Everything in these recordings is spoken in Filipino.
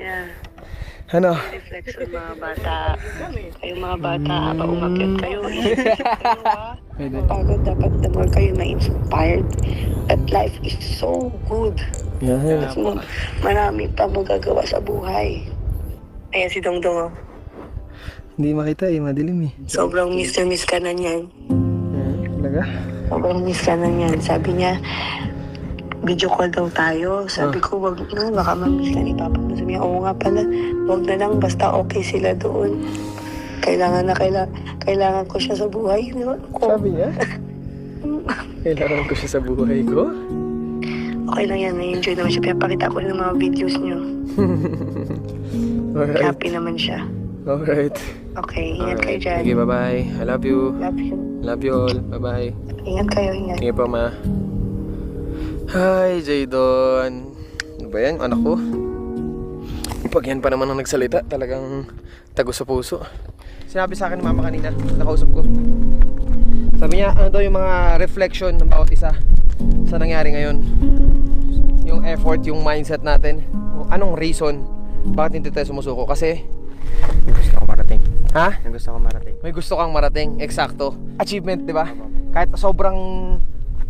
niya. Ano? Reflection mga bata. Kayong mga bata, habang umakyat kayo, pagod dapat the more kayo ma-inspired. At life is so good. Yan. Mas marami pa magagawa sa buhay. Ayan si Dongdong. Hindi makita eh, madilim eh. Sobrang miss ka na niyan. Yan, talaga? Sobrang miss ka na niyan. Sabi niya, video call daw tayo. Sabi ko, wag na, baka mamiss ka ni Papa. Sabi niya, oo nga pala, wag na lang, basta okay sila doon. Kailangan ko siya sa buhay. Sabi niya? Kailangan ko siya sa buhay ko? Okay lang yan, na-enjoy naman siya. Pinapakita ko rin ng mga videos niyo. Alright. Happy naman siya. Alright. Okay, ingat kayo dyan. Sige, bye-bye. I love you. Love you. Love you all. Bye-bye. Ingat kayo, ingat. Sige pa, ma. Hi, Jaydon. Ano ba yan? Anak ko? Pag yan pa naman ang nagsalita, talagang tago sa puso. Sinabi sa akin ni mama kanina, nakausap ko. Sabi niya, ano daw yung mga reflection ng bawat isa sa nangyari ngayon. Yung effort, yung mindset natin. Anong reason bakit hindi tayo sumusuko? Kasi May gusto ko marating. ha? May gusto ko marating. May gusto kang marating, eksakto. Achievement, di ba? Kahit sobrang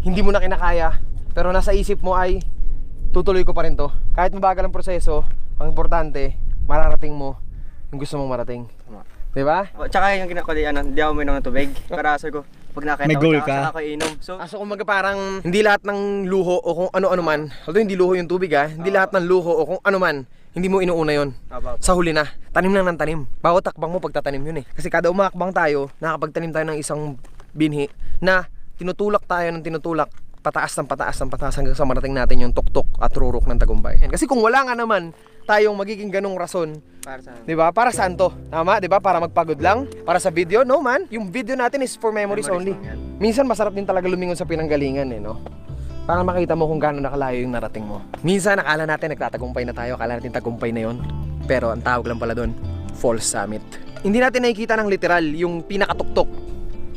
hindi mo na kinakaya, pero nasa isip mo ay tutuloy ko pa rin to. Kahit mabagal ang proseso, ang importante, mararating mo yung gusto mong marating. Tama. Di ba? Tsaka yung ginakuli, hindi ako uminom ng tubig. Para sabi ko, pag nakita May ko, goal tsaka ka? ako inom. So, So kumbaga parang hindi lahat ng luho o kung ano-ano man, although hindi luho yung tubig hindi lahat ng luho o kung ano man, hindi mo inuuna yon. Sa huli na, tanim lang ng tanim. Bawat takbang mo pagtatanim yun eh. Kasi kada umakbang tayo, nakakapagtanim tayo ng isang binhi na tinutulak tayo ng tinutulak, pataas ng pataas ng pataas hanggang sa marating natin yung tuktok at rurok ng tagumpay. Kasi kung wala nga naman tayong magiging ganong rason, para sa 'di ba? Para saan to? Tama, 'di ba? Para magpagod lang? Para sa video? No man. Yung video natin is for memories only. lang yan. Minsan masarap din talaga lumingon sa pinanggalingan eh, no? Para makita mo kung gaano nakalayo yung narating mo. Minsan akala natin nagtatagumpay na tayo, akala natin tagumpay na yon. Pero ang tawag lang pala doon, false summit. Hindi natin nakikita ng literal yung pinakatuktok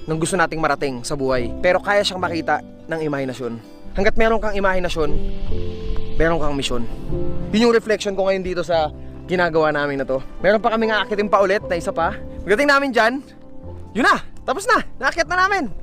ng gusto nating marating sa buhay. Pero kaya siyang makita ng imahinasyon. Hanggat meron kang imahinasyon, meron kang misyon. Yun yung reflection ko ngayon dito sa ginagawa namin na to. Meron pa kaming aakitin pa ulit na isa pa. Pagdating namin dyan, yun na, tapos na, naakyat na namin.